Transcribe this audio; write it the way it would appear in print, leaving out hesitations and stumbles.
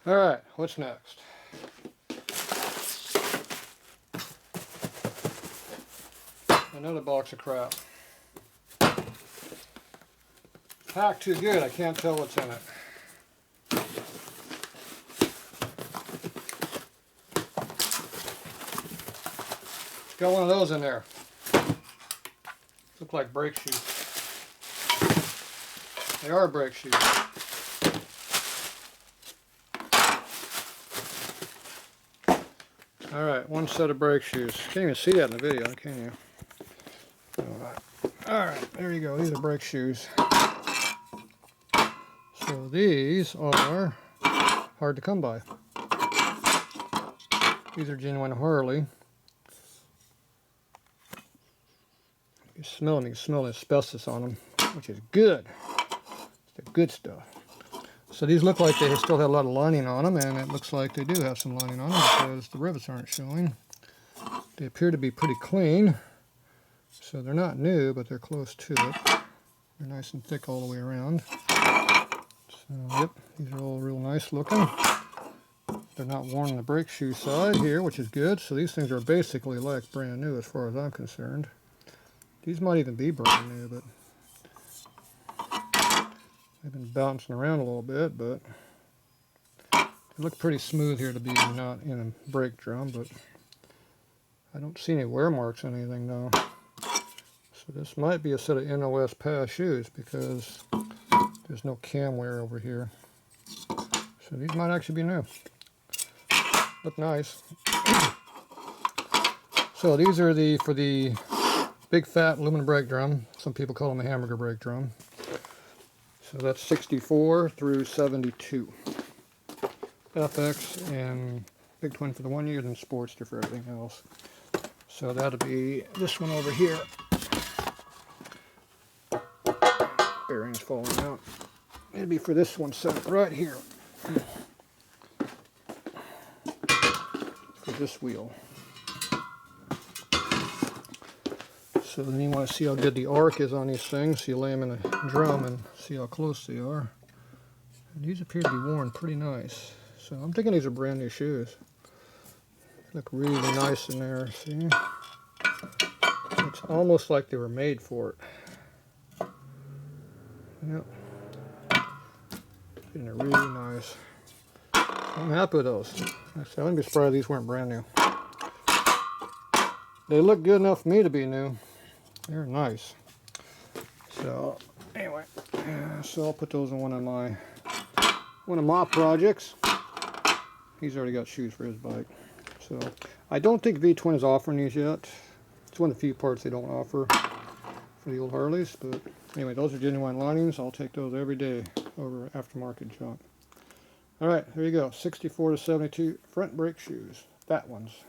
Alright, what's next? Another box of crap. Packed too good, I can't tell what's in it. Got one of those in there. Look like brake shoes. They are brake shoes. Alright, one set of brake shoes. Can't even see that in the video, can you? Alright, there you go. These are brake shoes. So these are hard to come by. These are genuine Harley. You can smell the asbestos on them, which is good. It's the good stuff. So these look like they still have a lot of lining on them, and it looks like they do have some lining on them because the rivets aren't showing. They appear to be pretty clean. So they're not new, but they're close to it. They're nice and thick all the way around. So, yep, these are all real nice looking. They're not worn on the brake shoe side here, which is good. So these things are basically like brand new as far as I'm concerned. These might even be brand new, but they've been bouncing around a little bit, but they look pretty smooth here to be not in a brake drum, but I don't see any wear marks on anything though. So this might be a set of NOS Pass shoes because there's no cam wear over here. So these might actually be new. Look nice. So these are for the big fat aluminum brake drum. Some people call them a hamburger brake drum. So that's 64 through 72. FX and Big Twin for the 1 year and Sportster for everything else. So that'll be this one over here. Bearing's falling out. It'll be for this one set right here. For this wheel. So then you want to see how good the arc is on these things. So you lay them in a drum and see how close they are. And these appear to be worn pretty nice. So I'm thinking these are brand new shoes. They look really nice in there, see? It's almost like they were made for it. Yep. And they're really nice. I'm happy with those. I wouldn't be surprised if these weren't brand new. They look good enough for me to be new. They're nice. So anyway, so I'll put those in one of my projects. He's already got shoes for his bike. So I don't think V-Twin is offering these yet. It's one of the few parts they don't offer for the old Harleys. But anyway, those are genuine linings. I'll take those every day over aftermarket junk. All right, here you go. 64 to 72 front brake shoes. Fat ones.